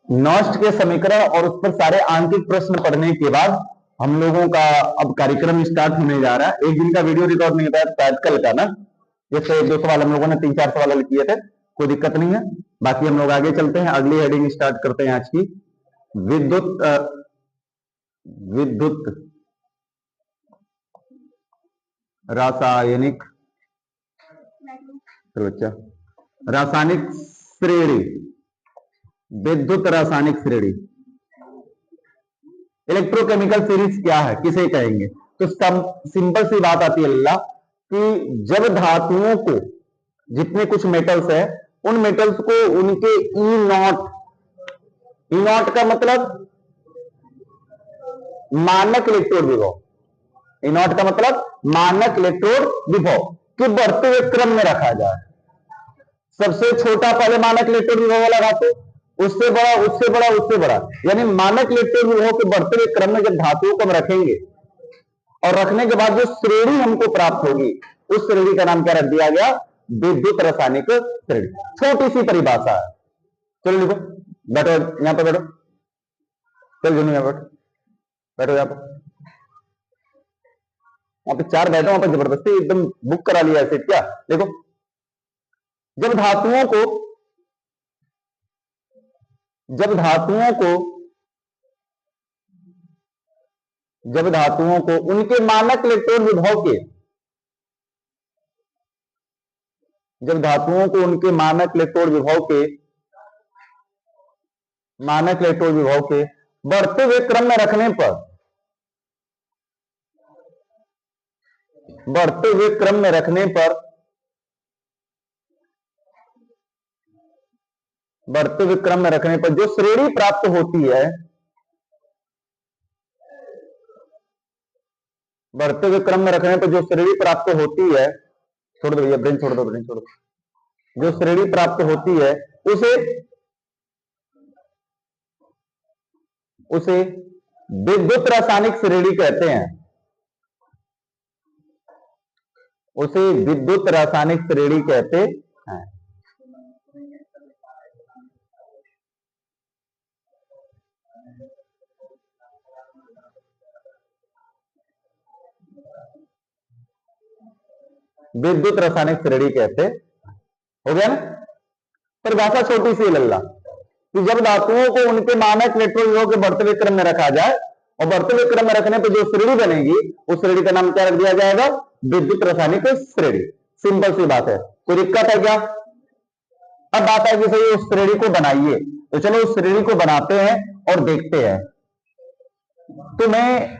नॉस्ट के समीकरण और उस पर सारे आंकिक प्रश्न पढ़ने के बाद हम लोगों का अब कार्यक्रम स्टार्ट होने जा रहा है। एक दिन का वीडियो रिकॉर्ड नहीं होता है, शायद कल का ना, जैसे 1-2 सवाल हम लोगों ने 3-4 सवाल हल किए थे, कोई दिक्कत नहीं है। बाकी हम लोग आगे चलते हैं, अगली हेडिंग स्टार्ट करते हैं आज की। विद्युत विद्युत रासायनिक बच्चा रासायनिक श्रेणी, विद्युत रासायनिक श्रेणी, इलेक्ट्रोकेमिकल सीरीज क्या है, किसे कहेंगे? तो सिंपल सी बात आती है अल्लाह कि जब धातुओं को, जितने कुछ मेटल्स है, उन मेटल्स को उनके ई नॉट का मतलब मानक इलेक्ट्रोड विभव, ई नॉट का मतलब मानक इलेक्ट्रोड विभव के बढ़ते हुए क्रम में रखा जाए। सबसे छोटा पहले मानक इलेक्ट्रोड विभव वाला धातु, उससे बड़ा, उससे बड़ा, उससे बड़ा, यानी मानक इलेक्ट्रोड विभव के बढ़ते हुए क्रम में जब धातुओं को हम रखेंगे और रखने के बाद जो श्रेणी हमको प्राप्त होगी, उस श्रेणी का नाम क्या रख दिया गया? विद्युत रासायनिक श्रेणी। छोटी सी परिभाषा है। चलो लिखो, बैठो यहां पर, बैठो, चल जुनू यहां बैठो, बैठो यहां पर, वहां पे 4 बैठो, वहां पर जबरदस्ती एकदम बुक करा लिया सीट क्या? देखो, जब धातुओं को जब धातुओं को उनके मानक इलेक्ट्रोड विभव के, जब धातुओं को उनके मानक इलेक्ट्रोड विभव के बढ़ते हुए क्रम में रखने पर, बढ़ते हुए क्रम में रखने पर जो श्रेणी प्राप्त होती है, बढ़ते हुए क्रम में रखने पर जो श्रेणी प्राप्त होती है, छोड़ दो भैया, ब्रेन छोड़ दो, ब्रेन छोड़ दो, जो श्रेणी प्राप्त होती है उसे विद्युत रासायनिक श्रेणी कहते हैं। उसे विद्युत रासायनिक श्रेणी कहते हैं। विद्युत रासायनिक श्रेणी कहते, हो गया ना? परिभाषा छोटी सी लल्ला कि जब धातुओं को उनके मानक इलेक्ट्रोड विभव के बढ़ते हुए क्रम में रखा जाए और बढ़ते हुए क्रम में रखने पर जो श्रेणी बनेगी, उस श्रेणी का नाम क्या रख दिया जाएगा? विद्युत रासायनिक श्रेणी। सिंपल सी बात है, कोई दिक्कत है क्या? अब बात है कि सही उस श्रेणी को बनाइए, तो चलो उस श्रेणी को बनाते हैं और देखते हैं। तुम्हें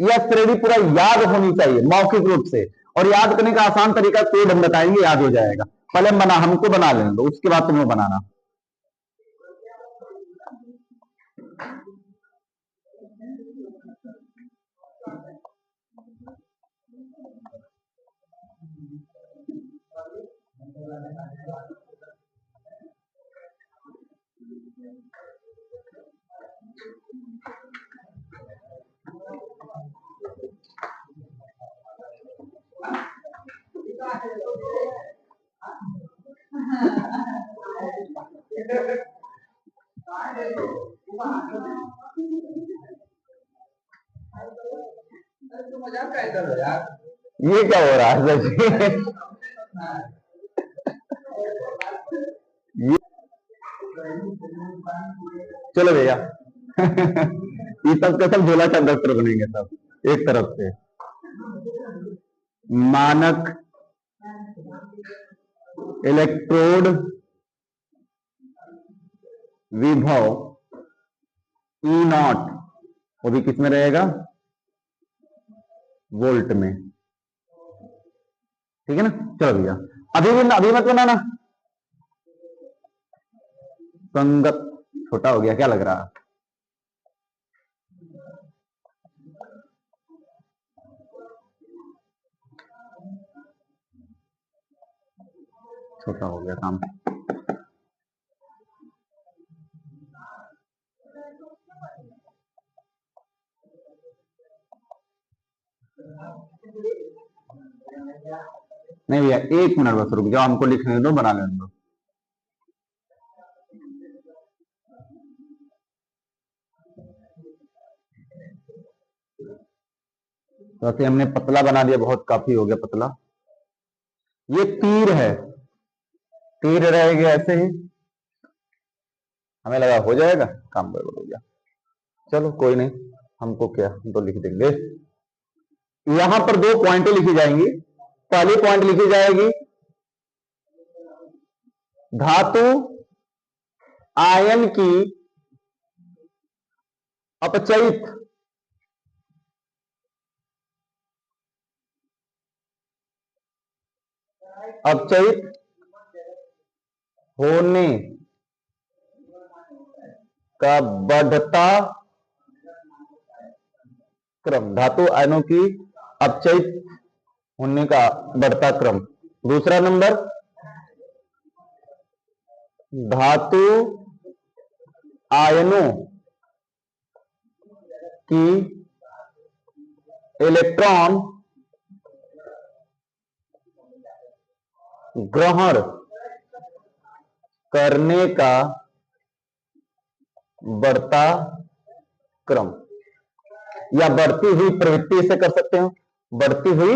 यह श्रेणी पूरा याद होनी चाहिए मौखिक रूप से, और याद करने का आसान तरीका कोड हम बताएंगे, याद हो जाएगा। पहले हमको बना लेने दो, उसके बाद तुम्हें बनाना। ये क्या हो रहा है? चलो भैया ये सब के सब झोला कंडक्टर बनेंगे सब एक तरफ से। मानक इलेक्ट्रोड विभव ई नॉट, वो भी किस में रहेगा? वोल्ट में, ठीक है ना? चलो भैया, अभी मत बनाना, संगत छोटा हो गया क्या लग रहा? छोटा हो गया काम। नहीं भैया 1 मिनट बस रुक जाओ, हमको लिखने दो, बना लेने दो। वैसे हमने पतला बना दिया, बहुत काफी हो गया पतला। ये तीर है, तीर रहेगा ऐसे ही, हमें लगा हो जाएगा, काम गड़बड़ हो गया। चलो कोई नहीं, हमको क्या, हम तो लिख देंगे। यहां पर दो पॉइंटें लिखी जाएंगी। पहली पॉइंट लिखी जाएगी धातु आयन की अपचयित होने का बढ़ता क्रम, धातु आयनों की अपचयित होने का बढ़ता क्रम। दूसरा नंबर, धातु आयनों की इलेक्ट्रॉन ग्रहण करने का बढ़ता क्रम, या बढ़ती हुई प्रवृत्ति से कर सकते हो, बढ़ती हुई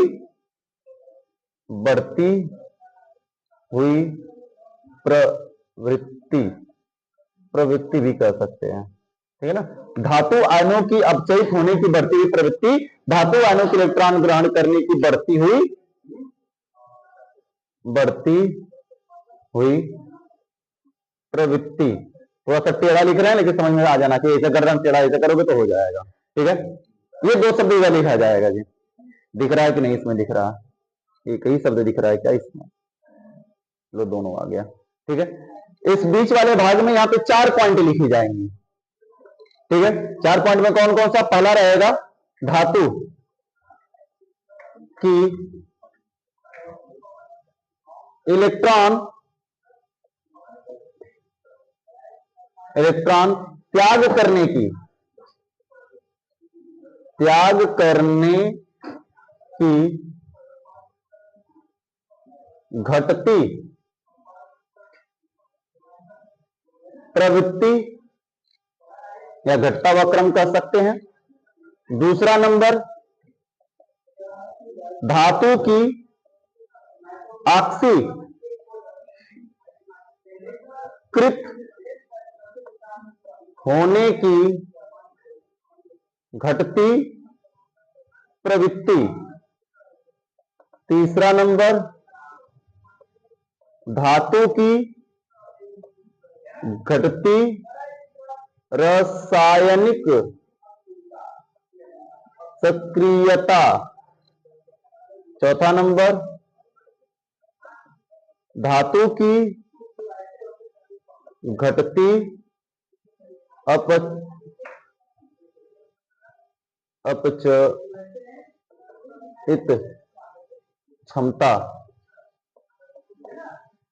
प्रवृत्ति भी कर सकते हैं, ठीक है ना। धातु आयनों की अपचयित होने की बढ़ती हुई प्रवृत्ति, धातु आयनों के इलेक्ट्रॉन ग्रहण करने की बढ़ती हुई प्रवृत्ति। थोड़ा सा टेढ़ा लिख रहे हैं, लेकिन समझ में आ जाना चाहिए, ऐसा कर रहे टेढ़ा ऐसा करोगे तो हो जाएगा, ठीक है। ये दो शब्द इधर लिखा जाएगा जी, दिख रहा है कि नहीं, इसमें दिख रहा है, एक ही शब्द दिख रहा है क्या इसमें, लो दोनों आ गया, ठीक है। इस बीच वाले भाग में यहाँ पे 4 पॉइंट लिखी जाएंगी, ठीक है। 4 पॉइंट में कौन कौन सा, पहला रहेगा धातु की इलेक्ट्रॉन त्याग करने की घटती प्रवृत्ति या घटता हुआ क्रम कह सकते हैं। दूसरा नंबर, धातु की ऑक्सीकृत होने की घटती प्रवृत्ति। तीसरा नंबर, धातु की घटती रासायनिक सक्रियता। चौथा नंबर, धातु की घटती अपचयित क्षमता।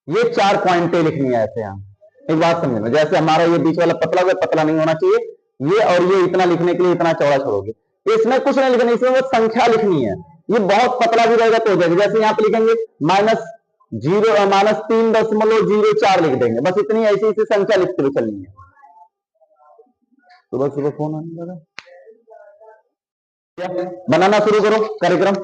ये 4 पॉइंटें लिखनी है ऐसे। हम एक बात समझना, जैसे हमारा ये बीच वाला पतला हुआ, पतला नहीं होना चाहिए, ये और ये इतना लिखने के लिए इतना चौड़ा छोड़ोगे, इसमें कुछ नहीं लिखना, इसमें वो संख्या लिखनी है। ये बहुत पतला भी रहेगा तो हो जाएगा, जैसे यहां पे लिखेंगे -3.04 लिख देंगे, बस इतनी ऐसी ऐसी संख्या लिखते हुए चलनी है। सुबह सुबह फोन आने लगा, बनाना शुरू करो कार्यक्रम,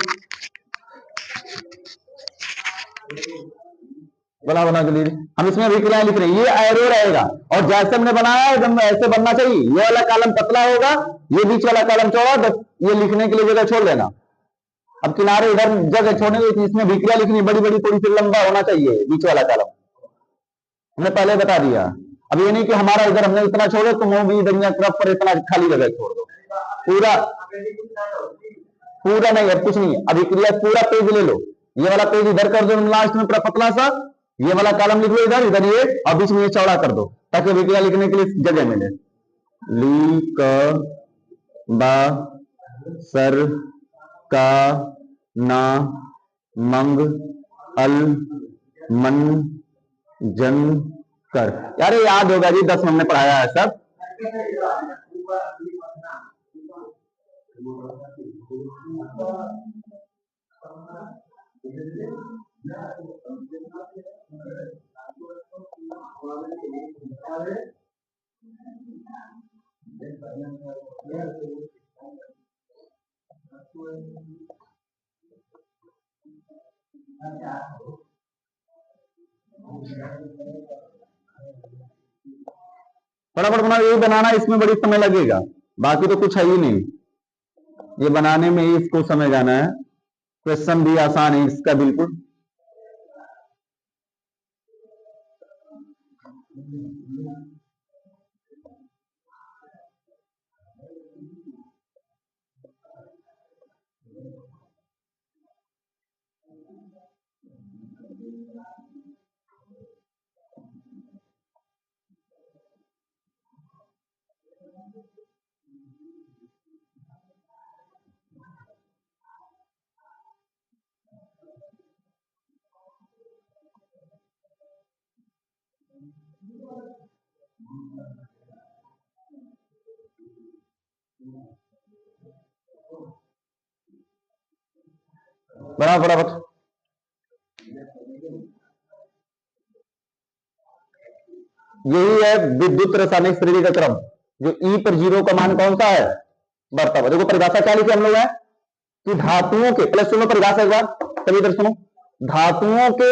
बना के लिए हम इसमें अभिक्रियाएं लिख रहे हैं। ये एरो रहेगा, और जैसे हमने बनाया है एकदम ऐसे बनना चाहिए। ये वाला कॉलम पतला होगा, ये बीच वाला कॉलम चौड़ा, बस ये लिखने के लिए जगह छोड़ देना। अब किनारे इधर जगह छोड़ने के, इसमें अभिक्रिया लिखनी बड़ी बड़ी, थोड़ी सी लंबा होना चाहिए बीच वाला कॉलम, हमने पहले बता दिया। अब ये नहीं कि हमारा इधर हमने इतना छोड़ो, तुम वो भी इधर तरफ पर इतना खाली जगह छोड़ दो, पूरा नहीं है, कुछ नहीं है। अभिक्रिया पूरा पेज ले लो, ये वाला पेज इधर कर दो लास्ट में पूरा पतला सा, ये वाला कॉलम लिख लो इधर इधर, ये और बीच में ये चौड़ा कर दो, ताकि अभिक्रिया लिखने के लिए जगह मिले। ली क बा सर का ना मंग अल मन जन कर। यार याद होगा जी, 10 हमने पढ़ाया है सब। फटाफट बना, यही बनाना इसमें बड़ी समय लगेगा, बाकी तो कुछ है ही नहीं, ये बनाने में ही इसको समय जाना है। क्वेश्चन भी आसान है इसका बिल्कुल। बराबर बराबर। यही है विद्युत रासायनिक श्रेणी का क्रम, जो ई पर जीरो का मान कौन सा है, बढ़ता हुआ। देखो परिभाषा क्या लिखी हम लोग है कि धातुओं के, पहले सुनो परिभाषा एक बार, तभी इधर सुनो। धातुओं के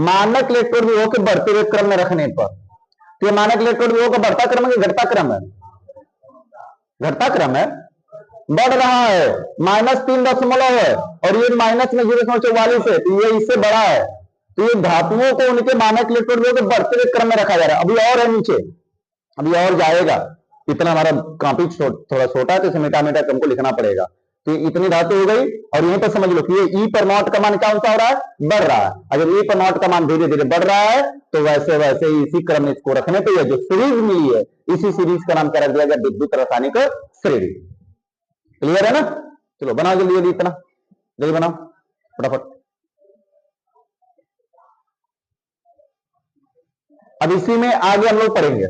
मानक इलेक्ट्रॉन विभव के बढ़ते हुए क्रम में रखने पर, तो ये मानक इलेक्ट्रॉन विभव का बढ़ता क्रम है कि घटता क्रम है, घटता क्रम है, बढ़ रहा है, -3 है, और ये -0.44 है, तो ये इससे बड़ा है। तो ये धातुओं को उनके मानक इलेक्ट्रॉन विभव के बढ़ते हुए क्रम में रखा जा रहा है। अभी और है नीचे, अभी और जाएगा, इतना हमारा कॉपी थोड़ा छोटा है, तो इसे मेटा मेटा हमको लिखना पड़ेगा। तो इतनी धातु हो गई, और यहीं पर समझ लो कि ये ई पर नॉट का मान कौन सा हो रहा है, बढ़ रहा है। अगर ई पर नॉट का मान धीरे धीरे बढ़ रहा है, तो वैसे वैसे इसी क्रम में इसको रखने पर जो सीरीज मिली है, इसी सीरीज का नाम क्या रख दिया गया, विद्युत रासायनिक श्रेणी। क्लियर है ना? चलो बनाओ जल्दी जल्दी, इतना जल्दी बनाओ फटाफट। अब इसी में आगे हम लोग पढ़ेंगे,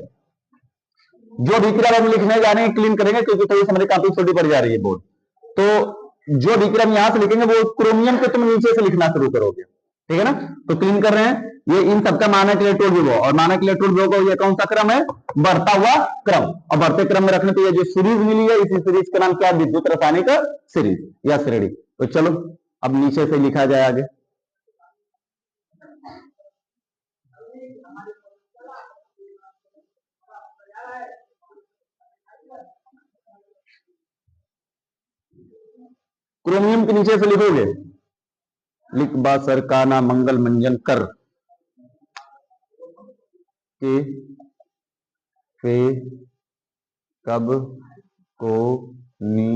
जो विक्रम हम लिखने जाने क्लीन करेंगे, क्योंकि थोड़ी हमारी काफी छोटी पड़ जा रही है बोर्ड। तो जो विक्रम यहां से लिखेंगे वो क्रोमियम के तुम नीचे से लिखना शुरू करोगे, ठीक है ना? तो क्लीन कर रहे हैं, ये इन सबका मानक इलेक्ट्रॉन विभव, और मानक इलेक्ट्रॉन विभव का ये कौन सा क्रम है, बढ़ता हुआ क्रम। और बढ़ते क्रम में रखने पे ये जो सीरीज मिली है, इसी सीरीज का नाम क्या है, विद्युत रासायनिक सीरीज या श्रेणी। तो चलो अब नीचे से लिखा जाए आगे। क्रोमियम के नीचे से लिखोगे, लिख बा सर का ना मंगल मंजन कर के फे कब को नी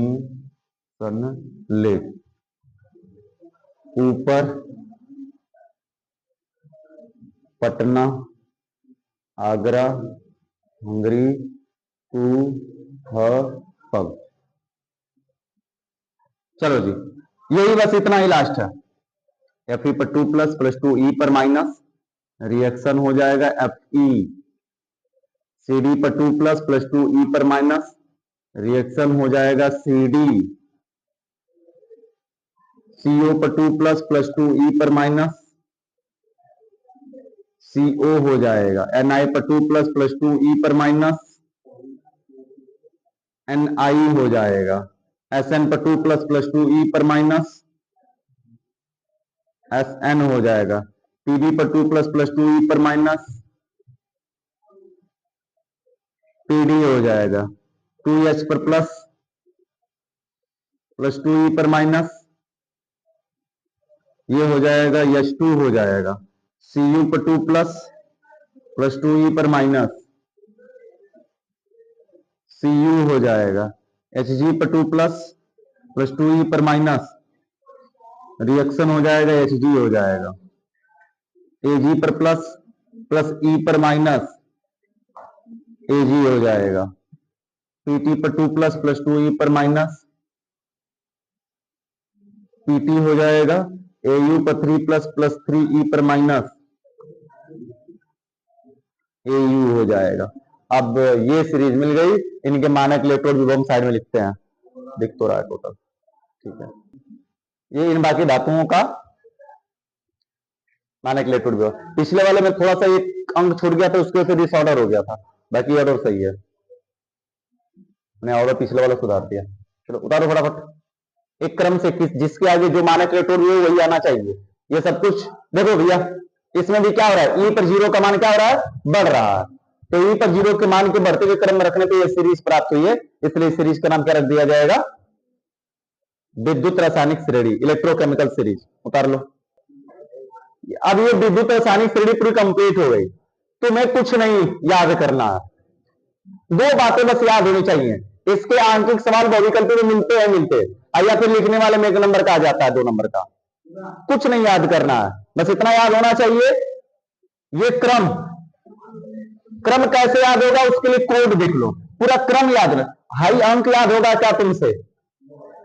सन ले, ऊपर पटना आगरा हंगरी कु ह पग। चलो जी, यही बस इतना ही लास्ट है। एफ ई पर 2 प्लस प्लस 2 ई पर माइनस, रिएक्शन हो जाएगा एफ ई सी डी पर 2 प्लस प्लस 2 ई पर माइनस, रिएक्शन हो जाएगा सी डी सीओ पर 2 प्लस प्लस 2 ई पर माइनस, CO हो जाएगा Ni पर 2 प्लस प्लस 2 ई पर माइनस, Ni हो जाएगा Sn पर 2 प्लस प्लस 2 ई पर माइनस, Sn हो जाएगा Pd पर 2 प्लस प्लस 2 ई पर माइनस, Pd हो जाएगा 2H पर प्लस प्लस 2 ई पर माइनस, ये हो जाएगा H2 हो जाएगा Cu पर 2 प्लस प्लस 2 ई पर माइनस, Cu हो जाएगा Hg पर 2 प्लस प्लस 2 ई पर माइनस, रिएक्शन हो जाएगा Hg हो जाएगा Ag पर प्लस प्लस ई पर माइनस, Ag हो जाएगा Pt पर 2 प्लस प्लस 2 ई पर माइनस, Pt हो जाएगा Au पर 3 प्लस प्लस 3 ई पर माइनस, Au हो जाएगा। अब ये सीरीज मिल गई, इनके मानक इलेक्ट्रॉन विभव साइड में लिखते हैं, दिख तो रहा है टोटल, ठीक है। ये इन बाकी धातुओं का मानक इलेक्ट्रॉन विभव। पिछले वाले में थोड़ा सा एक अंक छूट गया था, उसके वजह से डिसऑर्डर हो गया था, बाकी ऑर्डर सही है, मैंने ऑर्डर पिछले वाला सुधार दिया। चलो उतारो फटाफट, एक क्रम से जिसके आगे जो मानक इलेक्ट्रॉन विभव वही आना चाहिए, ये सब कुछ देखो भैया, इसमें भी क्या हो रहा है, ई पर 0 का मान क्या हो रहा है, बढ़ रहा है। तो ई पर 0 के मान के बढ़ते हुए क्रम में रखने पे ये सीरीज प्राप्त हुई है, इसलिए सीरीज का नाम क्या रख दिया जाएगा, विद्युत रासायनिक श्रेणी, इलेक्ट्रोकेमिकल सीरीज। उतार लो। अब ये विद्युत रासायनिक श्रेणी पूरी कंप्लीट हो गई। तुम्हें कुछ नहीं याद करना है, दो बातें बस याद होनी चाहिए। इसके आंतरिक सवाल बहुविकल्पी में मिलते हैं या फिर लिखने वाले में 1 नंबर का आ जाता है, 2 नंबर का। कुछ नहीं याद करना है, बस इतना याद होना चाहिए, ये क्रम कैसे याद होगा उसके लिए कोड देख लो, पूरा क्रम याद। हाई अंक याद होगा क्या तुमसे,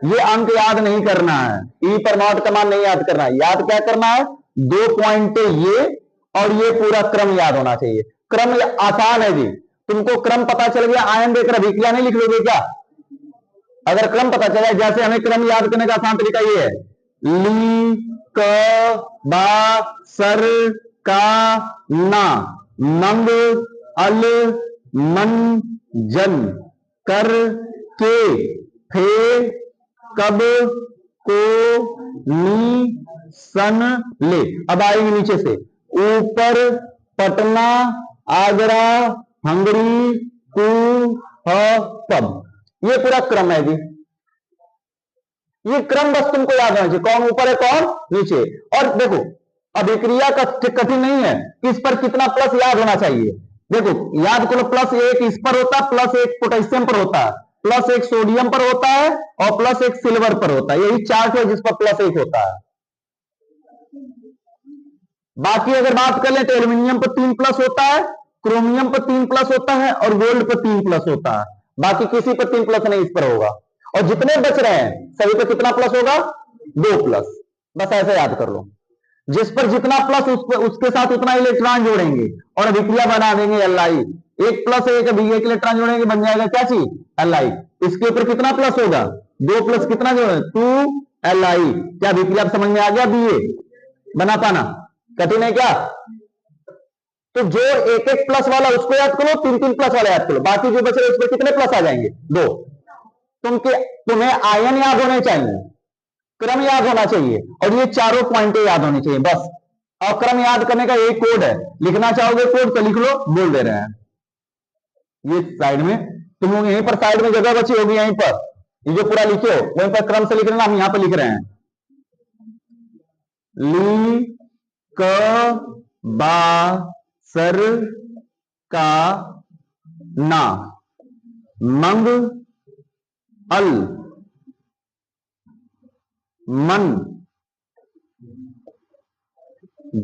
ये अंक याद नहीं करना है, ई पर नॉट का मान नहीं याद करना है। याद क्या करना है, 2 पॉइंट ये और ये पूरा क्रम याद होना चाहिए। क्रम आसान है जी, तुमको क्रम पता चल गया, आयन देकर अभिक्रिया नहीं लिख लोगे क्या? अगर क्रम पता चला, जैसे हमें क्रम याद करने का आसान तरीका ये है, ली क बा सर का ना, मंग अल मन जन, कर के फे कब को नी सन ले। अब आएंगे नीचे से, ऊपर पटना आगरा हंगरी कु पब, ये पूरा क्रम है जी। ये क्रम बस तुमको याद होना चाहिए, कौन ऊपर है कौन नीचे। और देखो अभिक्रिया का कठिन नहीं है, इस पर कितना प्लस याद होना चाहिए। देखो याद करो, +1 इस पर होता है, +1 पोटेशियम पर होता है, +1 सोडियम पर होता है और +1 सिल्वर पर होता है। यही चार्ट है जिस पर +1 होता है। बाकी अगर बात कर ले तो एल्यूमिनियम पर 3 प्लस होता है, क्रोमियम पर 3 प्लस होता है और गोल्ड पर 3 प्लस होता है। बाकी किसी पर 3 प्लस नहीं, इस पर होगा। और जितने बच रहे हैं सभी पर कितना प्लस होगा, 2 प्लस। बस ऐसे याद कर लो, जिस पर जितना प्लस उसके साथ उतना इलेक्ट्रॉन जोड़ेंगे और अभिक्रिया बना देंगे Li। 1 + 1 अभी 1 इलेक्ट्रॉन जोड़ेंगे, बन जाएगा क्या चीज, Li। इसके ऊपर कितना प्लस होगा, 2 प्लस कितना जोड़े, 2 Li। क्या अभिक्रिया समझ में आ गया, Ba बना पाना कठिन है क्या? तो जो 1-1 प्लस वाला उसको याद करो, 3-3 प्लस वाला याद करो, बाकी जो बच रहे उस पर कितने प्लस आ जाएंगे, 2। तुम्हें आयन याद होने चाहिए, क्रम याद होना चाहिए और ये चारों पॉइंटें याद होनी चाहिए बस। और क्रम याद करने का एक कोड है, लिखना चाहोगे कोड तो लिख लो, बोल दे रहे हैं। ये साइड में तुम लोग यहीं पर साइड में जगह बची होगी, यहीं पर ये जो पूरा लिखे हो वहीं पर क्रम से लिख लेना। हम यहां पर लिख रहे हैं, ली क बा सर का ना, मंग अल मन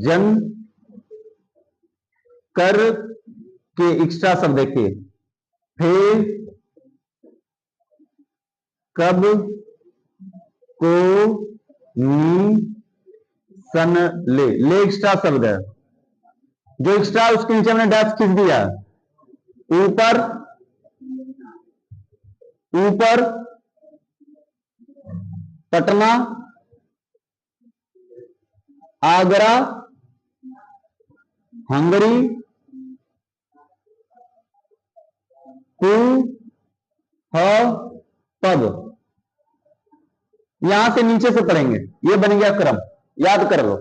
जन, कर के एक्स्ट्रा शब्द देखिए, फे कब को नी सन ले एक्स्ट्रा शब्द है, जो एक्स्ट्रा उसके नीचे हमने डैश खींच दिया। ऊपर ऊपर पटना आगरा हंगरी कु पब। यहां से नीचे से पढ़ेंगे, ये बन गया क्रम, याद कर लो,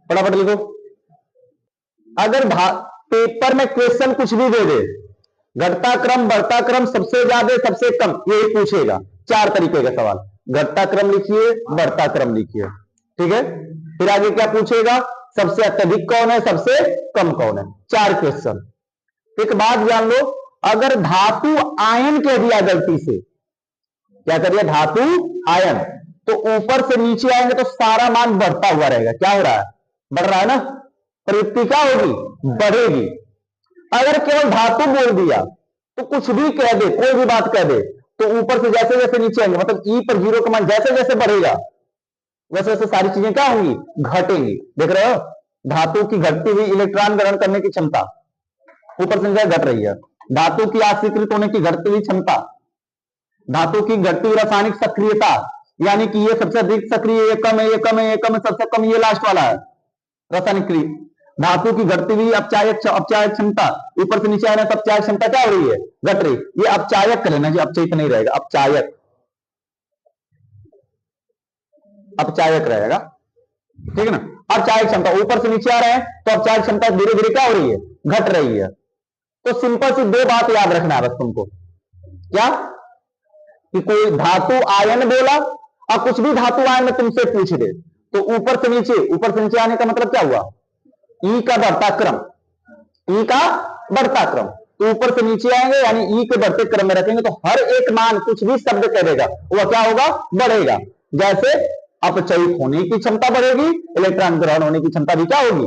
फटाफट लिखो। अगर पेपर में क्वेश्चन कुछ भी दे दे, घटता क्रम बढ़ता क्रम, सबसे ज्यादा सबसे कम, ये पूछेगा। 4 तरीके का सवाल, घटता क्रम लिखिए, बढ़ता क्रम लिखिए, ठीक है। फिर आगे क्या पूछेगा, सबसे अत्यधिक कौन है, सबसे कम कौन है, 4 क्वेश्चन। एक बात जान लो, अगर धातु आयन कह दिया गलती से, क्या कर दिया, धातु आयन, तो ऊपर से नीचे आएंगे तो सारा मान बढ़ता हुआ रहेगा। क्या हो रहा है, बढ़ रहा है ना, प्रवृत्ति क्या होगी, बढ़ेगी। अगर केवल धातु बोल दिया तो कुछ भी कह दे, कोई भी बात कह दे, तो ऊपर से जैसे जैसे नीचे आएंगे, मतलब ई पर 0 का मान जैसे जैसे बढ़ेगा वैसे वैसे सारी चीजें क्या होंगी, घटेंगी। देख रहे हो, धातु की घटती हुई इलेक्ट्रॉन ग्रहण करने की क्षमता ऊपर से घट रही है, धातु की आश्रित होने की घटती हुई क्षमता, धातु की घटती हुई रासायनिक सक्रियता, यानी कि ये सबसे अधिक सक्रिय, ये कम है, ये कम है, ये कम है, सबसे कम ये लास्ट वाला है रासायनिक क्रिया। धातु की घटती हुई अपचायक क्षमता, ऊपर से नीचे आने तब अपचायक क्षमता क्या हो रही है, घट रही। ये अपचायक कर लेना जी, अपचयित नहीं रहेगा, अपचायक, अपचायक रहेगा। ठीक है ना। अब चार्ज क्षमता ऊपर से नीचे आ रहा है, तो अब चार्ज क्षमता धीरे धीरे क्या हो रही है, घट रही है। तो सिंपल सी दो बात याद रखना है बस तुमको, क्या कि कोई धातु आयन बोला और कुछ भी धातु आयन में तुमसे पूछ दे, तो ऊपर से नीचे आने का मतलब क्या हुआ, ई का बढ़ता क्रम, ई का बढ़ता क्रम। तो ऊपर से नीचे आएंगे यानी ई के बढ़ते क्रम में रखेंगे, तो हर एक मान कुछ भी शब्द करेगा वह क्या होगा, बढ़ेगा। जैसे अपचयित होने की क्षमता बढ़ेगी, इलेक्ट्रॉन ग्रहण होने की क्षमता भी क्या होगी।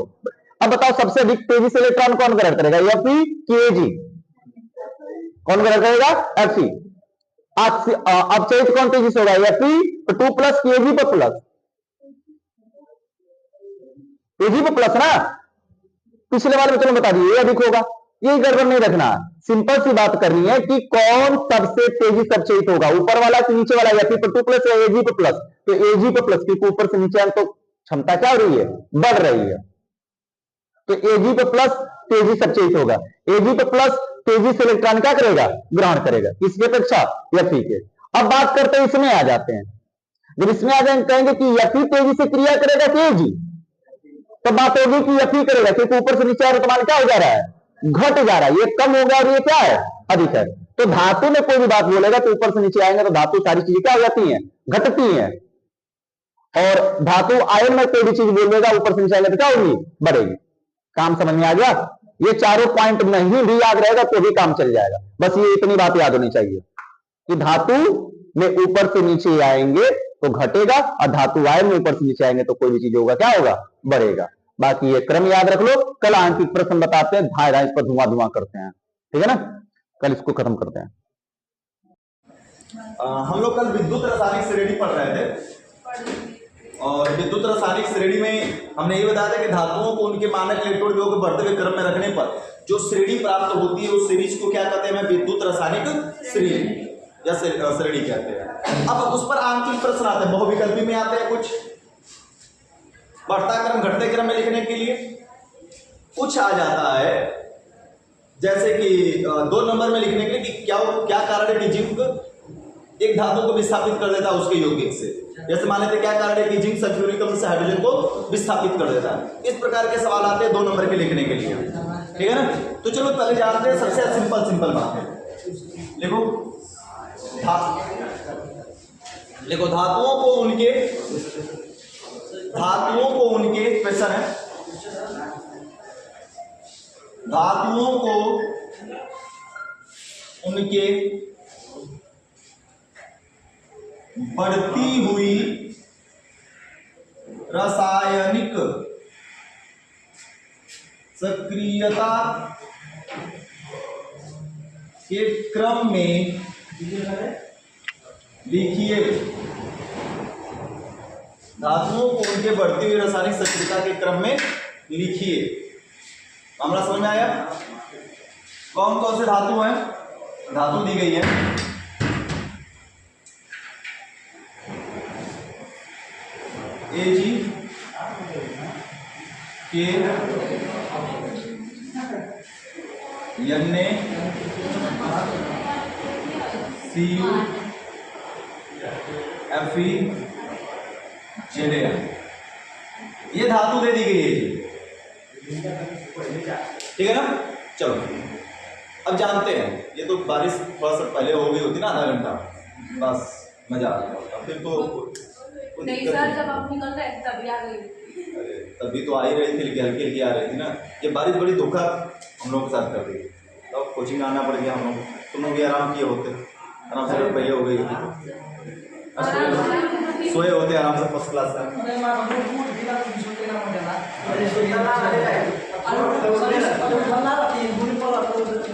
अब बताओ सबसे अधिक तेजी से इलेक्ट्रॉन कौन ग्रहण करेगा, एफई कि एजी, कौन ग्रहण करेगा, एफई। अपचयित कौन तेजी से होगा, एफई तो 2 प्लस कि एजी पर प्लस, एजी पर प्लस ना, पिछले बार में चलो बता दिए अधिक होगा, ये गड़बड़ नहीं रखना। सिंपल सी बात करनी है कि कौन सबसे तेजी से अपचयित होगा, ऊपर वाला कि नीचे वाला, एफई पर 2 प्लस या एजी पर प्लस, तो एजी पर प्लस, क्योंकि ऊपर से नीचे तो क्षमता क्या हो रही है, बढ़ रही है। तो एजी पे प्लस तेजी से अपचयित होगा, एजी पे प्लस तेजी से इलेक्ट्रॉन क्या करेगा, ग्रहण करेगा, किसके अपेक्षा, एफई के। अब बात करते हैं इसमें आ जाते हैं, जब इसमें आ जाएंगे कहेंगे कि एफई तेजी से क्रिया करेगा कि एजी, तो बात होगी कि एफई करेगा, क्योंकि ऊपर से नीचे आ रहा तो क्या हो जा रहा है, घट जा रहा है, ये कम होगा और ये क्या है, अधिक है। तो धातु में कोई भी बात बोलेगा तो ऊपर से नीचे आएंगे तो धातु सारी चीजें क्या हो जाती हैं, घटती हैं, और धातु आयन में कोई भी चीज बोलेगा ऊपर से नीचे आएगा तो क्या होगी, बढ़ेगी। काम समझ में आ गया, ये चारों पॉइंट नहीं भी याद रहेगा तो भी काम चल जाएगा, बस ये इतनी बात याद होनी चाहिए कि धातु में ऊपर से नीचे आएंगे तो घटेगा, और धातु आयन में ऊपर से नीचे आएंगे तो कोई भी चीज होगा क्या होगा, बढ़ेगा। बाकी ये क्रम याद रख लो, कल आंतरिक प्रश्न बताते हैं, धारा इस पर धुआं धुआं करते हैं, ठीक है ना, कल इसको खत्म करते हैं। हम लोग कल विद्युत रासायनिक श्रेणी पढ़ रहे थे, और विद्युत रासायनिक श्रेणी में हमने ये बताया था कि धातुओं को उनके मानक इलेक्ट्रोड विभव के बढ़ते हुए क्रम में रखने पर जो श्रेणी प्राप्त होती है उस सीरीज को क्या कहते हैं, विद्युत रासायनिक श्रेणी या श्रेणी कहते हैं। अब उस पर आंतरिक प्रश्न आते हैं, बहुविकल्पी में आते हैं, कुछ बढ़ता क्रम घटते क्रम में लिखने के लिए, कुछ आ जाता है जैसे कि 2 नंबर में लिखने के लिए कि क्या कारण है कि जिंक एक धातु को विस्थापित कर देता है उसके यौगिक से, जैसे मान लेते क्या कारण है कि जिंक सल्फ्यूरिक अम्ल से हाइड्रोजन को विस्थापित कर देता है। इस प्रकार के सवाल आते हैं 2 नंबर के लिखने के लिए, ठीक है ना। तो चलो पहले जानते हैं सबसे सिंपल बात है, देखो धातुओं को उनके क्वेश्चन है, धातुओं को उनके बढ़ती हुई रासायनिक सक्रियता के क्रम में लिखिए, धातुओं को उनके बढ़ती हुई रासायनिक सक्रियता के क्रम में लिखिए। मामला समझ में आया, कौन कौन से धातु हैं, धातु दी गई है, Ag के Na Cu Fe Za, ये धातु दे दी गई है, ठीक है ना। चलो अब जानते हैं, ये तो बारिश थोड़ा सा पहले हो गई होती ना, आधा घंटा बस मजा आ गया, फिर तो नहीं सर, जब आप निकल रहे तभी आ गई। अरे तभी तो आ ही रही थी, लेकिन हल्की हल्की आ रही थी ना, ये बारिश बड़ी धोखा हम लोग के साथ कर दी, तो कोचिंग आना पड़ गया हम लोग, तुम लोग भी आराम किए होते, आराम से पहले हो गई होती, सोए होते आराम से फर्स्ट क्लास का।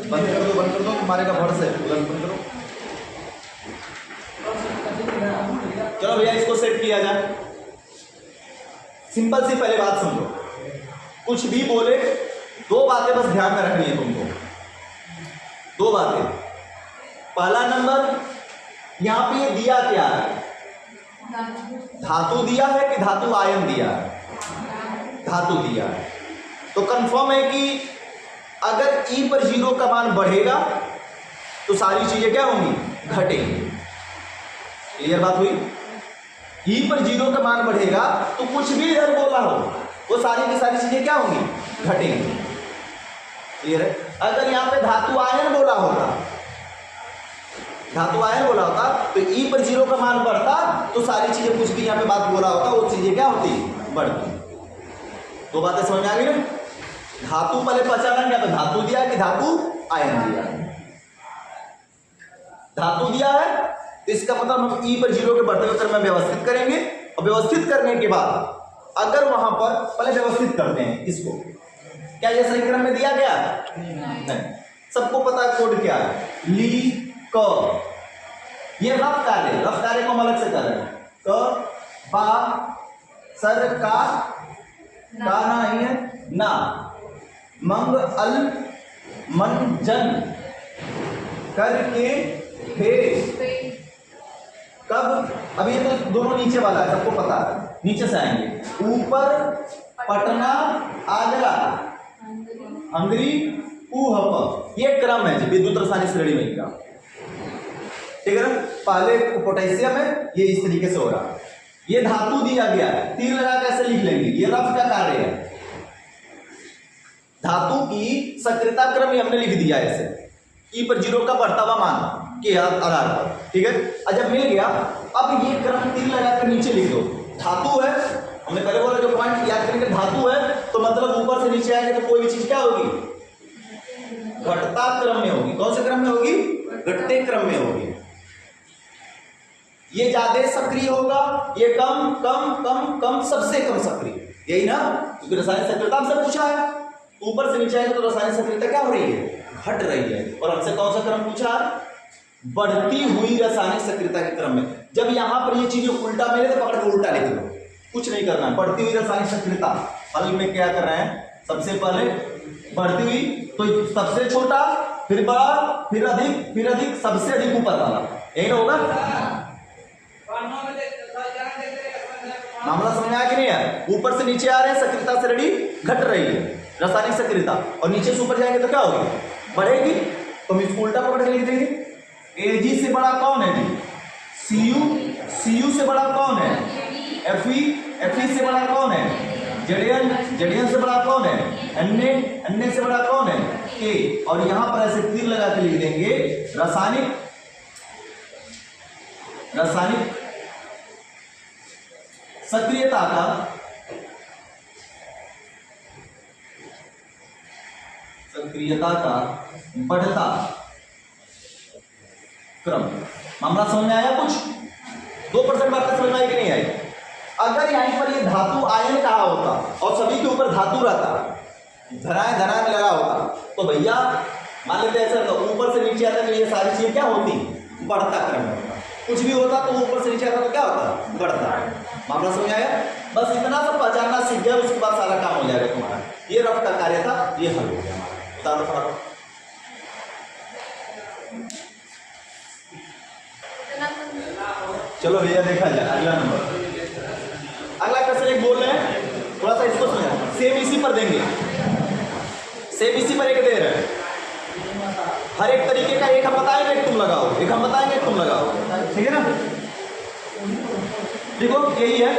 बंद कर दो तुम्हारे का भर से बंद करो। चलो भैया इसको सेट किया जाए, सिंपल सी पहले बात समझो, कुछ भी बोले 2 बातें बस ध्यान में रखनी है तुमको, 2 बातें। पहला नंबर, यहां पे ये दिया क्या है, धातु दिया है कि धातु आयन दिया है, धातु दिया है, तो कंफर्म है कि अगर E पर 0 का मान बढ़ेगा तो सारी चीजें क्या होंगी, घटेंगी। क्लियर बात हुई, ई पर 0 का मान बढ़ेगा तो कुछ भी इधर बोला हो वो सारी की सारी चीजें क्या होंगी, घटेंगी। क्लियर है? अगर यहाँ पे धातु आयन बोला होता, धातु आयन बोला होता तो ई पर 0 का मान बढ़ता तो सारी चीजें कुछ भी यहाँ पे बात बोला होता वो चीजें क्या होती, बढ़ती। तो बातें समझ में आ गई ना? धातु पहले पहचाना, यहाँ पे धातु दिया कि धातु आयन दिया है। धातु दिया है तो इसका मतलब हम ई पर 0 के बढ़ते हुए क्रम में व्यवस्थित करेंगे, और व्यवस्थित करने के बाद अगर वहां पर पहले व्यवस्थित करते हैं इसको, क्या ये सही क्रम में दिया गया? नहीं। सबको पता है कोड क्या है, ली क, ये रफ कार्य को हम अलग से कर रहे हैं। क बा सर का नहीं है ना, मंग अल मन जन करके हे, कब, अब ये तो दोनों नीचे वाला है, सबको पता है, नीचे से आएंगे। ऊपर पटना आगरा अंग्री ऊहप, ये क्रम है जी विद्युत रासायनिक श्रेणी में का। ठीक है ना? पहले पोटेशियम है, ये इस तरीके से हो रहा है। ये धातु दिया गया है, तीर लगा कैसे लिख लेंगे, ये रफ का कार्य है। धातु की सक्रियता क्रम ही हमने लिख दिया है ऐसे, ई पर 0 का बढ़ता हुआ मान के आधार पर। ठीक है? और जब मिल गया, अब ये क्रम तीर लगाकर नीचे लिख दो। धातु है, हमने पहले बोला जो पॉइंट याद करेंगे, धातु है तो मतलब ऊपर से नीचे आएंगे तो कोई भी चीज क्या होगी, घटता क्रम में होगी। कौन से क्रम में होगी? घटते क्रम में होगी। ये ज्यादा सक्रिय होगा, ये कम कम कम कम, सबसे कम सक्रिय, यही ना? क्योंकि रासायनिक सक्रियता हमसे पूछा है, ऊपर से नीचे आएगा तो रासायनिक सक्रियता क्या हो रही है, घट रही है। और हमसे कौन सा क्रम पूछा, बढ़ती हुई रासायनिक सक्रियता के क्रम में। जब यहां पर ये चीजें उल्टा मिले तो पकड़ के उल्टा लिख दो, कुछ नहीं करना है। बढ़ती हुई रासायनिक सक्रियता हल में क्या कर रहे हैं, सबसे पहले बढ़ती हुई तो सबसे छोटा, फिर बड़ा, फिर अधिक, सबसे अधिक ऊपर वाला, यही होगा। मामला समझ में आया कि नहीं है? ऊपर से नीचे आ रहे हैं, सक्रियता श्रेणी घट रही है रासायनिक सक्रियता, और नीचे से ऊपर जाएंगे तो क्या होगी, बढ़ेगी। तो हम इसको उल्टा पकड़ के लिख देंगे। एजी से बड़ा कौन है जी, सीयू से बड़ा कौन है, एफई से बड़ा कौन है, जेडीएन से बड़ा कौन है, एनए से बड़ा कौन है, के। और यहां पर ऐसे तीर लगा के लिख देंगे रासायनिक सक्रियता का बढ़ता क्रम। मामला समझ में आया? कुछ 2% बात समझ में आई कि नहीं आई? अगर यहीं पर ये धातु आयन कहा होता और सभी के ऊपर धातु रहता, धराएं में लगा होता, तो भैया मान लेते ऐसा तो ऊपर से नीचे आता तो ये सारी चीजें क्या होती, बढ़ता क्रम होता। कुछ भी होता तो ऊपर से नीचे आता तो क्या होता, बढ़ता। मामला समझ आया? बस इतना सब पहचानना सीख गया, उसके बाद सारा काम हो जाएगा तुम्हारा। ये रफ का कार्य था, ये हल हो गया हमारा। उतारो फटाफट। चलो भैया देखा जाए अगला नंबर। अगला क्वेश्चन एक बोल रहे हैं, थोड़ा सा इसको समझो। सेम इसी पर देंगे, सेम इसी पर एक दे रहे हैं। हर एक तरीके का एक हम बताएंगे, एक तुम लगाओ, एक हम बताएंगे, एक तुम लगाओ। ठीक है ना? देखो यही है,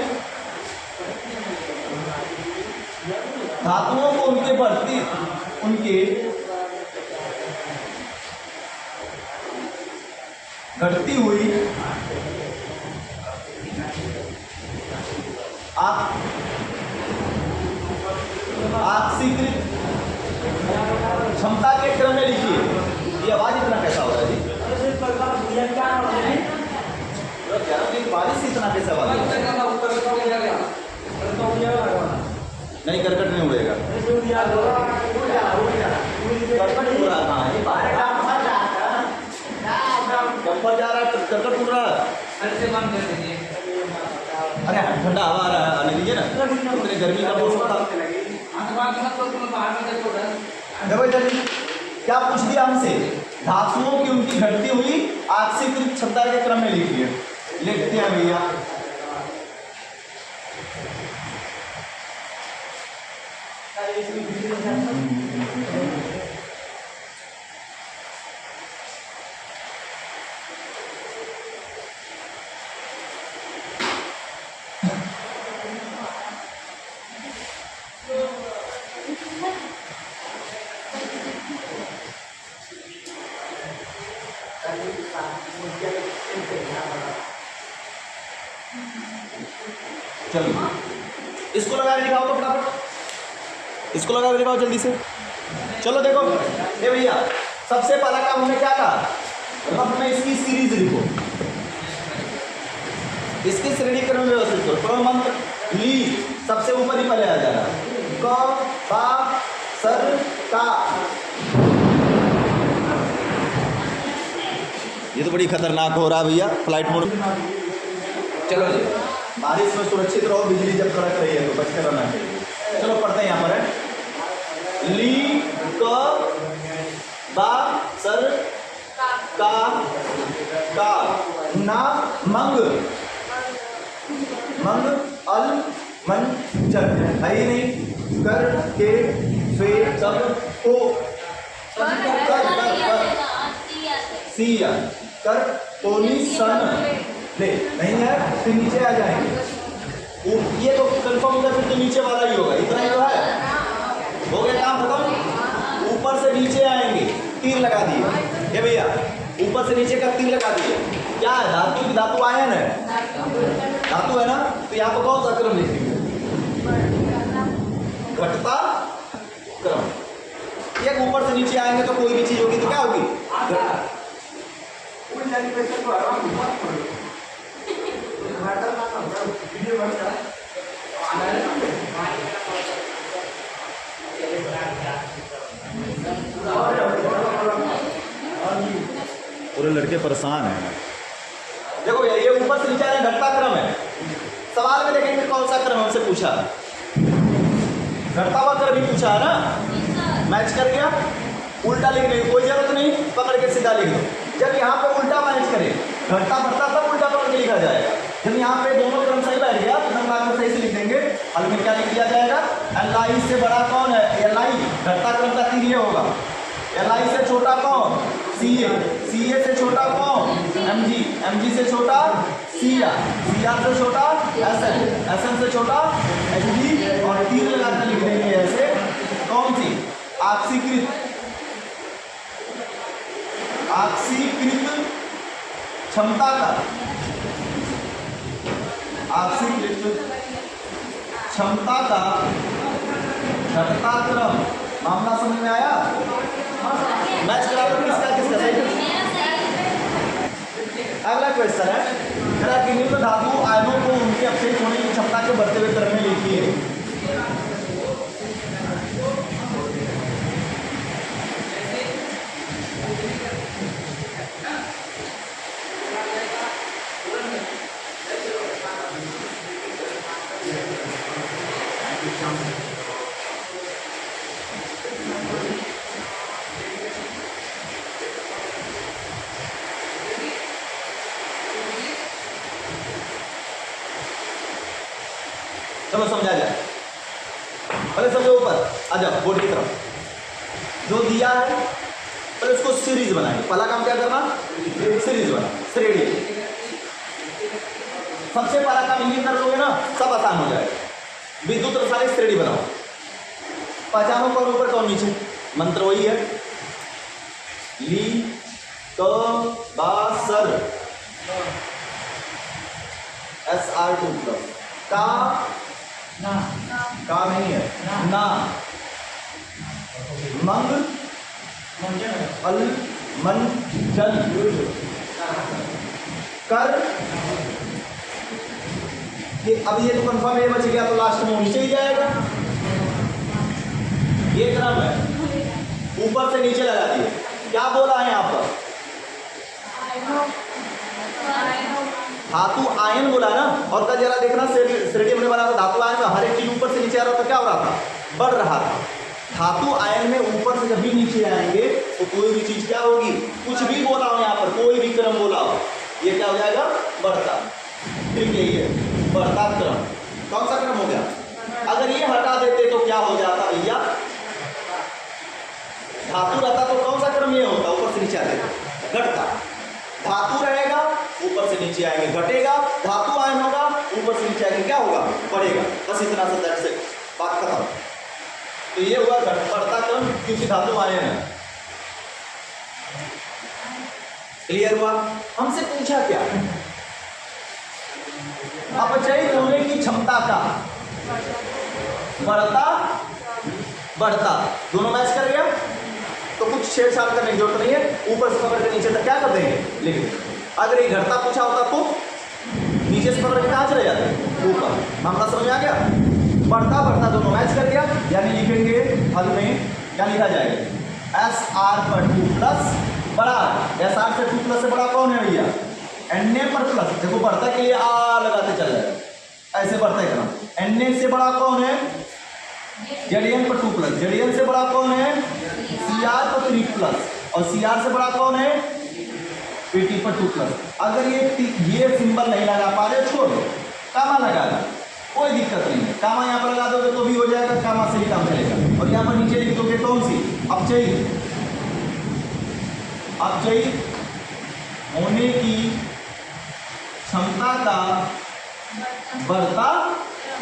धातुओं को उनके बढ़ती, उनके घटती हुई आक्सीकृत क्षमता के क्रम में लिखिए। ये आवाज इतना कैसा हो रहा है जी? बारिश इतना कैसा आवाज नहीं, करकट नहीं उड़ेगा। करकट उड़ रहा है, कंपल जा रहा है, करकट उड़ रहा है। अरे ठंडा हवा आ रहा है, आने दीजिए ना, इतने गर्मी का मौसम था। देखो जल्दी क्या पूछ दिया हमसे, धातुओं की उनकी घटती हुई आक्सीकृत क्षमता के क्रम में लिखिए। लिखते हैं भैया, चलो इसको लगा के दिखाओ तो फटाफट, इसको लगा के दिखाओ जल्दी से। चलो देखो ये भैया, सबसे पहला काम हमने क्या कहा, अब मैं इसकी सीरीज लिखो, इसकी श्रेणी क्रम में व्यवस्थित करो। क्रम मंत्र ली सबसे ऊपर ही पहले आ जाना, क बा सर का। ये तो बड़ी खतरनाक हो रहा भैया, फ्लाइट मोड। चलो जी, बारिश में सुरक्षित रहो, बिजली जब कड़क रही है तो बच कर रहना चाहिए। चलो पढ़ते हैं यहाँ पर है, ली क बा सर का ना मंग मंग अल मन चल है ही नहीं, कर के फे सब को सिया कर कोनी सन ले नहीं है, फिर नीचे आ जाएंगे। ये तो कंफर्म होगा, फिर तो नीचे वाला ही होगा, इतना ही तो है। हो गया काम खत्म। ऊपर से नीचे आएंगे, तीर लगा दिए ये भैया, ऊपर से नीचे का तीर लगा दिए। क्या है, धातु की धातु आयन है, धातु है ना, तो यहाँ पर कौन सा क्रम लिखेंगे, घटता क्रम। एक ऊपर से नीचे आएंगे तो कोई भी चीज होगी तो क्या होगी, पूरे लड़के परेशान हैं। देखो भैया, ये ऊपर से नीचे आने घटता क्रम है। सवाल में देखेंगे कौन सा क्रम हमसे पूछा, घटता हुआ क्रम ही पूछा है ना, मैच कर गया। उल्टा लिखने की कोई जरूरत नहीं, पकड़ के सीधा लिख दो। जब यहाँ पे उल्टा मैच करे, घटता बढ़ता तब उल्टा पकड़ के लिखा जाएगा। जब यहाँ पे दोनों क्रम सही बैठ गया तो हम सही से लिख देंगे। हल में क्या लिख दिया जाएगा, एल आई से बड़ा कौन है, एल आई घटता क्रम का तीर ये होगा। एल आई से छोटा कौन, सी ए, सी ए से छोटा कौन, एम जी, एम जी से छोटा सी आर, सी आर से छोटा एस एन, एस एन से छोटा एच डी, और तीर लगाकर लिख देंगे ऐसे। कौन सी, ऑक्सीकृत, ऑक्सीकृत क्षमता का, ऑक्सीकृत क्षमता का घटता क्रम। मामला समझ में आया, मैच करा तो किसका किसका सही। अगला क्वेश्चन है, कि निम्न धातु आयनों को उनके अपशेष होने की क्षमता के बढ़ते हुए क्रम में लिखिए। चलो समझा जाए, पहले समझो, ऊपर आ जाओ बोर्ड की तरफ। जो दिया है पहले उसको सीरीज बनाएंगे। पहला काम क्या करना, सीरीज बना, श्रेणी। सबसे पहला काम ये कर लोगे ना, सब आसान हो जाएगा। विद्युत रासायनिक श्रेणी बनाओ, पहचानो कौन ऊपर कौन नीचे, मंत्र वही है, ली क बा सर SR2 का का नहीं है ना, मंग अल मन जल कर। अब ये तो कंफर्म है, बच गया तो लास्ट में नीचे ही जाएगा। ये क्रम है, ऊपर से नीचे लगा दिए। क्या बोला है यहाँ पर, धातु आयन बोला ना। और कल जरा देखना श्रेणी हमने बना था, धातु आयन में हर एक चीज ऊपर से नीचे आ रहा था, क्या हो रहा था, बढ़ रहा था। धातु आयन में ऊपर से जब भी नीचे आएंगे तो कोई भी चीज क्या होगी, कुछ भी बोला हो यहाँ पर, कोई भी क्रम बोला हो, ये क्या हो जाएगा, बढ़ता। ठीक है, ये बढ़ता क्रम। कौन सा क्रम हो गया, अगर ये हटा देते तो क्या हो जाता भैया, धातु रहता तो कौन सा क्रम ये होता, ऊपर से नीचे आते घटता। धातु रहेगा ऊपर से नीचे आएंगे घटेगा, धातु आयन होगा ऊपर से नीचे आएंगे क्या होगा, बढ़ेगा। बस इतना सा, दैट्स इट, बात खत्म। तो ये हुआ बढ़ता क्रम, क्योंकि धातु आयन है। क्लियर हुआ? हमसे पूछा क्या? अपचयित होने की क्षमता का बढ़ता बढ़ता दोनों मैच कर गया, तो कुछ छेड़छाड़ करने की जरूरत नहीं है, ऊपर से पकड़ के नीचे तक क्या कर देंगे, लिख देंगे। अगर ये घटता पूछा होता तो नीचे से पकड़ के कहाँ चले जाते, ऊपर। मामला समझ में आ गया? बढ़ता बढ़ता दोनों मैच कर गया, यानी लिखेंगे हल में क्या लिखा जाएगा, एस आर पर 2 प्लस बड़ा, एस आर से 2 प्लस से बड़ा कौन है भैया, एन ए पर प्लस। देखो बढ़ता के लिए आ लगाते चल जाएगा, ऐसे बढ़ता है करना। एन ए से बड़ा कौन है, जेडीएन पर 2 प्लस। जेडीएन से बड़ा कौन है, सी आर पर 3 प्लस। और सी आर से बड़ा कौन है, पीटी पर 2 प्लस। अगर ये सिंबल नहीं लगा पा रहे छोड़ दो, कामा लगा दो, कोई दिक्कत नहीं है। कामा यहाँ पर लगा दोगे तो भी हो जाएगा, कामा से ही काम चलेगा। और यहाँ पर नीचे लिख दोगे कौन सी, अपचयित होने की क्षमता का बढ़ता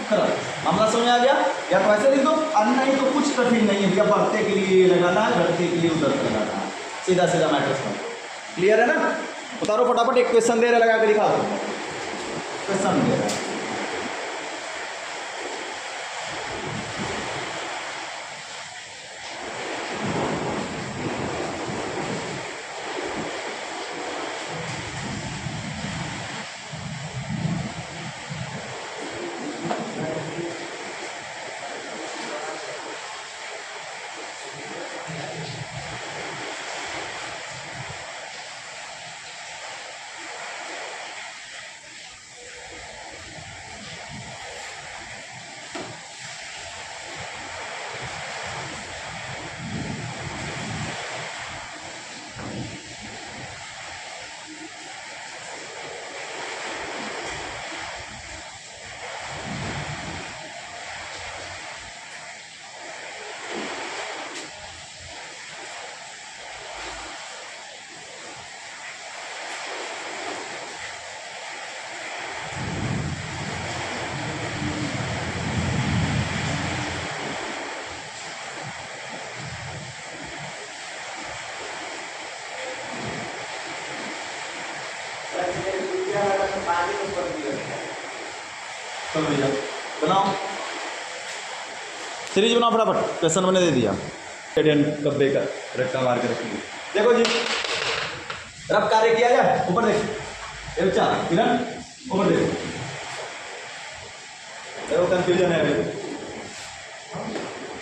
क्रम। मामला समझ आ गया? या तो ऐसे लिख दो, अन्य नहीं तो कुछ कठिन नहीं है भैया, बढ़ते के लिए लगाना है, घटते के लिए उधर लगाना है, सीधा सीधा मैटर समझ। क्लियर है ना? उतारो फटाफट, एक क्वेश्चन दे रहे लगा के दिखा दो, क्वेश्चन दे रहा है। बनाओ सीरीज बनाओ फटाफट, क्वेश्चन मैंने दे दिया। कब्बे का रट्टा मार के रखिए। देखो जी, रब कार्य किया जाए, ऊपर देख, बच्चा किरण ऊपर देखो, देखो कंफ्यूजन है अभी।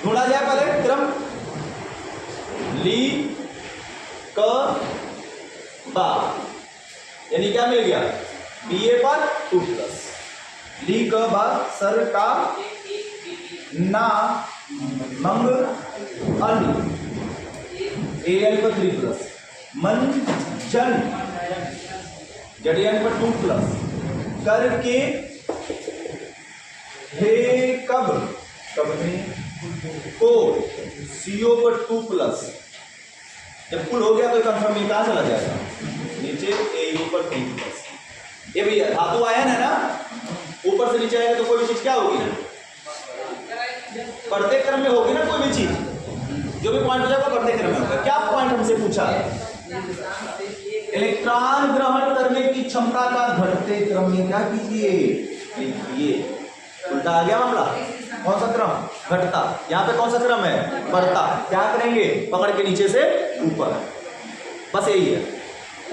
ढूंढा जाए पहले क्रम, ली क बा, यानी क्या मिल गया, बी ए पर 2 प्लस, ली क बा सर का ना मंग अल, ए एल पर 3 प्लस, मन जन जडियन पर 2 प्लस, करके हे कब कब में को सीओ पर 2 प्लस। जब फुल हो गया तो कंफर्म में कहां चला जाएगा, नीचे ए यू पर 3 प्लस। ये भैया धातु आयन है ना, ऊपर से नीचे आएगा तो कोई भी चीज क्या होगी, बढ़ते क्रम में होगी ना, कोई भी चीज जो भी पॉइंट हो जाएगा बढ़ते क्रम में होगा। क्या पॉइंट हमसे पूछा है, इलेक्ट्रॉन ग्रहण करने की क्षमता का घटते क्रम में क्या कीजिए, ये उल्टा आ गया मामला। कौन सा क्रम, घटता, यहाँ पे कौन सा क्रम है, बढ़ता। क्या करेंगे, पकड़ के नीचे से ऊपर, बस यही है।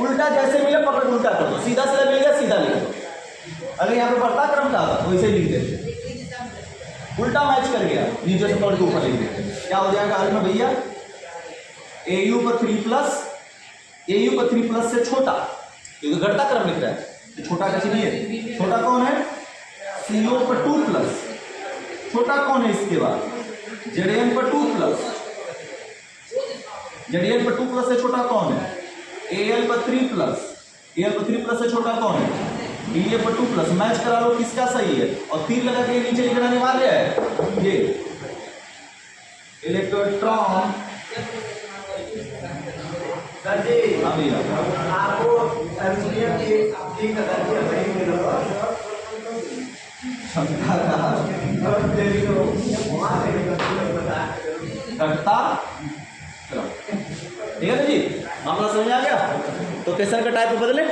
उल्टा जैसे मिले पकड़ उल्टा कर दो, सीधा सीधा मिल गया सीधा लिख दो। अगर यहाँ पे बढ़ता क्रम था तो वैसे लिख देते, उल्टा मैच कर गया, नीचे से पकड़ के ऊपर लिख देते। क्या हो जाएगा हाल में भैया, ए यू पर 3 प्लस, ए यू पर 3 प्लस से छोटा, क्योंकि घटता क्रम लिख रहा है तो छोटा का चलिए, छोटा कौन है, सी ओ पर 2 प्लस, छोटा कौन है इसके बाद, जेडीएन पर 2 प्लस, जेडीएन पर 2 प्लस से छोटा कौन है, एएल पर 3 प्लस, एएल पर 3 प्लस से छोटा कौन है, डीए पर 2 प्लस। मैच करा लो किसका सही है, और तीर लगा के नीचे लिखना अनिवार्य है। ये इलेक्ट्रॉन आपको घटता ठीक है ना जी, मामला समझ आ गया। तो क्वेश्चन का टाइप बदले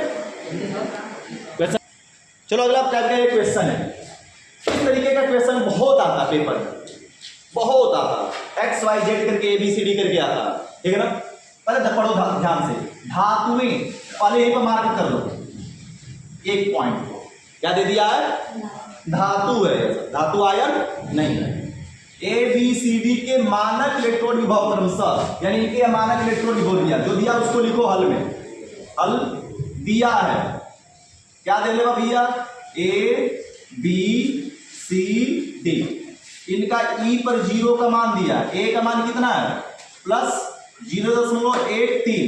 क्वेश्चन। चलो अगला टाइप का एक क्वेश्चन है। इस तरीके का क्वेश्चन बहुत आता पेपर में, बहुत आता, एक्स वाई जेड करके ABCD करके आता, ठीक है ना। पहले पढ़ो ध्यान से, धातुएं पहले यहीं पर मार्क कर लो एक पॉइंट को। क्या दे दिया है? धातु है, धातु आयन नहीं है। ABCD के मानक इलेक्ट्रॉन विभव क्रमशः, यानी इनके मानक इलेक्ट्रॉन विभव दिया, जो दिया उसको लिखो हल में। हल दिया है, क्या दे देगा भैया? ABCD, इनका E पर 0 का मान दिया। A का मान कितना है? Plus 0.83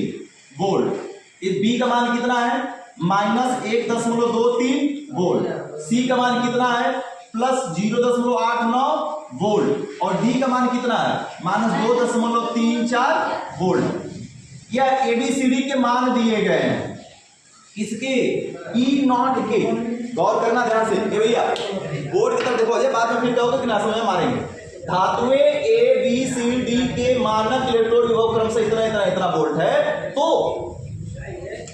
volt. B का मान कितना है? Minus 1.23 volt. C का मान कितना है? Plus 0.89 volt. और D का मान कितना है? Minus 2.34 volt. यह ABCD के मान दिए गए हैं, इसके E0 के। गौर करना ध्यान से भैया, बोर्ड की तरफ देखो, बाद में फिर कहोगे कि ना समझ में मारेंगे। धातुएं ABCD के मानक इलेक्ट्रॉन विभव क्रम से इतना इतना इतना वोल्ट है, तो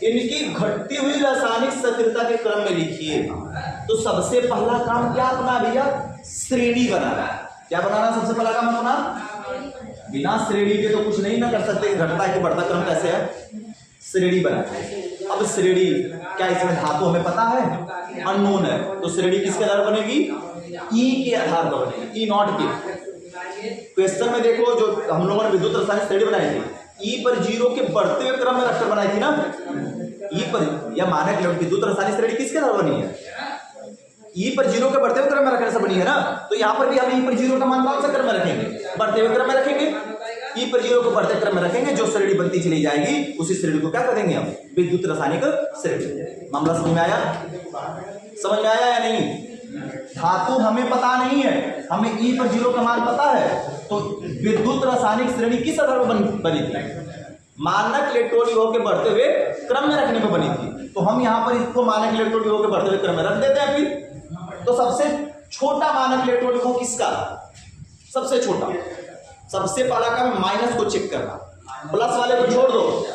इनकी घटती हुई रासायनिक सक्रियता के क्रम में लिखिए। तो सबसे पहला काम क्या अपना भैया? श्रेणी बनाना। क्या बनाना सबसे पहला काम अपना? बिना श्रेणी के तो कुछ नहीं ना कर सकते। घटता है कि बढ़ता क्रम कैसे है? श्रेणी बनाना। अब श्रेणी क्या इसमें धातु हमें पता है? अननोन है, तो श्रेणी किसके आधार पर बनेगी? E के आधार पर बनेगी, E0 के। क्वेश्चन में देखो, जो हम लोगों ने विद्युत रासायनिक श्रेणी बनाई थी, E पर 0 के बढ़ते हुए क्रम में रखकर बनाई थी ना। E पर या मानक विद्युत रासायनिक श्रेणी किसके आधार बनी है? E पर 0 के बढ़ते हुए क्रम में रखने से बनी है ना। तो यहाँ पर भी हम E पर 0 का मान कौन सा क्रम में रखेंगे? बढ़ते हुए क्रम में रखेंगे। E पर 0 को बढ़ते क्रम में रखेंगे, जो श्रेणी बनती चली जाएगी उसी श्रेणी को क्या करेंगे हम? विद्युत रासायनिक श्रेणी। मामला समझ में आया? समझ में आया या नहीं? धातु हमें पता नहीं है, हमें E पर 0 का मान पता है, तो विद्युत रासायनिक श्रेणी किस आधार पर बनी थी? मानक इलेक्ट्रॉन विभव के बढ़ते हुए क्रम में रखने पर बनी थी। तो हम यहाँ पर इसको मानक इलेक्ट्रॉन विभव के बढ़ते हुए क्रम में रख देते हैं। फिर तो सबसे छोटा मानक इलेक्ट्रॉन विभव किसका? सबसे छोटा। सबसे पहला काम माइनस को चेक करना, प्लस वाले को छोड़ दो।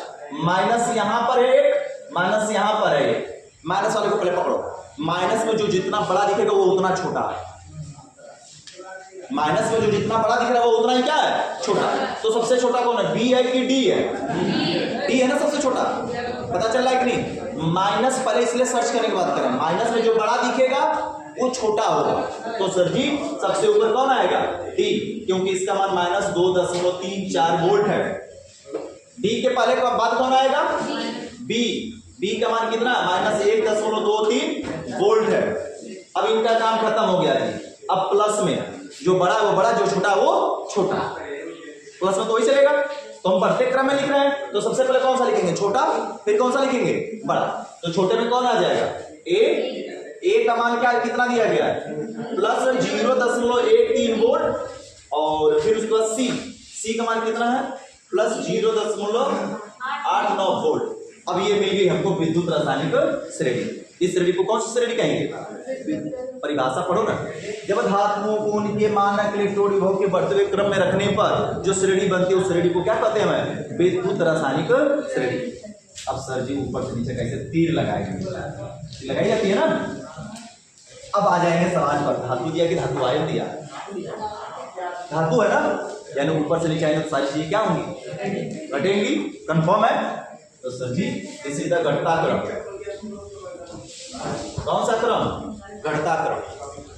माइनस यहां पर है एक, माइनस यहां पर है एक। माइनस वाले को पहले पकड़ो। माइनस में जो जितना बड़ा दिखेगा वो उतना छोटा है। माइनस में जो जितना बड़ा दिख रहा है वो उतना ही क्या है? छोटा। तो सबसे छोटा कौन है? B है कि D है? D है ना सबसे छोटा। पता चल रहा है कि नहीं? माइनस पहले इसलिए सर्च करने की बात करें, माइनस में जो बड़ा दिखेगा वो छोटा होगा। तो सर जी सबसे ऊपर कौन आएगा? D, क्योंकि इसका मान माइनस 2.34 वोल्ट है। D के पहले का बाद कौन आएगा? B का मान कितना? माइनस 1.23 वोल्ट है। अब इनका काम खत्म हो गया जी। अब प्लस में जो बड़ा है वो बड़ा, जो छोटा वो छोटा। प्लस में तो वही चलेगा। तो हम बढ़ते क्रम में लिख रहे हैं, तो सबसे पहले कौन सा लिखेंगे? छोटा। फिर कौन सा लिखेंगे? बड़ा। तो छोटे में कौन आ जाएगा? A का मान क्या कितना दिया गया है? Plus 0.13 volt. और फिर उसके बाद C का मान कितना है? Plus 0.89 volt. अब ये मिल गई हमको विद्युत रासायनिक श्रेणी। इस श्रेणी को कौन सी श्रेणी कहेंगे? परिभाषा पढ़ो ना। जब धातुओं को उनके मानक इलेक्ट्रॉन विभव के बढ़ते हुए क्रम में रखने पर जो श्रेणी बनती है उस श्रेणी को क्या कहते हैं? विद्युत रासायनिक श्रेणी। अब सर जी ऊपर से नीचे कैसे तीर लगाएंगे? लगाई जाती है ना। अब आ जाएंगे सवाल पर, धातु दिया कि धातु आयन दिया? धातु है ना, यानी ऊपर से नीचे आएंगे तो सारी चीजें क्या होंगी? घटेंगी। कंफर्म है? तो सर जी इसी तरह घटता क्रम। कौन सा क्रम? घटता क्रम।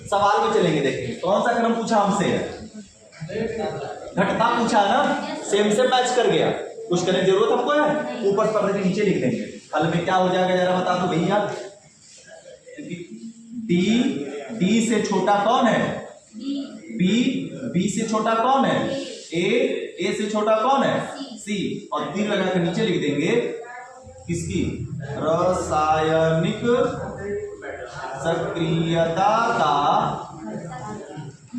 सवाल में चलेंगे, देखेंगे कौन सा क्रम पूछा हमसे? घटता पूछा ना, सेम से मैच कर गया। कुछ करने की जरूरत हमको है? ऊपर पढ़ने के नीचे लिख देंगे। हल में क्या हो जाएगा जरा बता दो भैया। D से छोटा कौन है? B से छोटा कौन है? A से छोटा कौन है? C। और तीर लगा कर नीचे लिख देंगे किसकी? रासायनिक सक्रियता का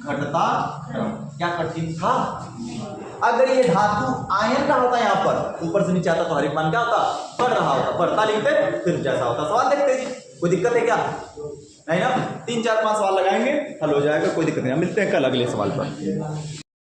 घटता क्रम। क्या कठिन था? अगर ये धातु आयन का होता यहाँ पर, ऊपर से नीचे आता तो हर एक मान क्या होता? बढ़ रहा होता। बढ़ता लिखते फिर जैसा होता। सवाल देखते जी, कोई दिक्कत है क्या? नहीं ना। 3 4 5 सवाल लगाएंगे, हल हो जाएगा, कोई दिक्कत नहीं। मिलते हैं कल अगले सवाल पर।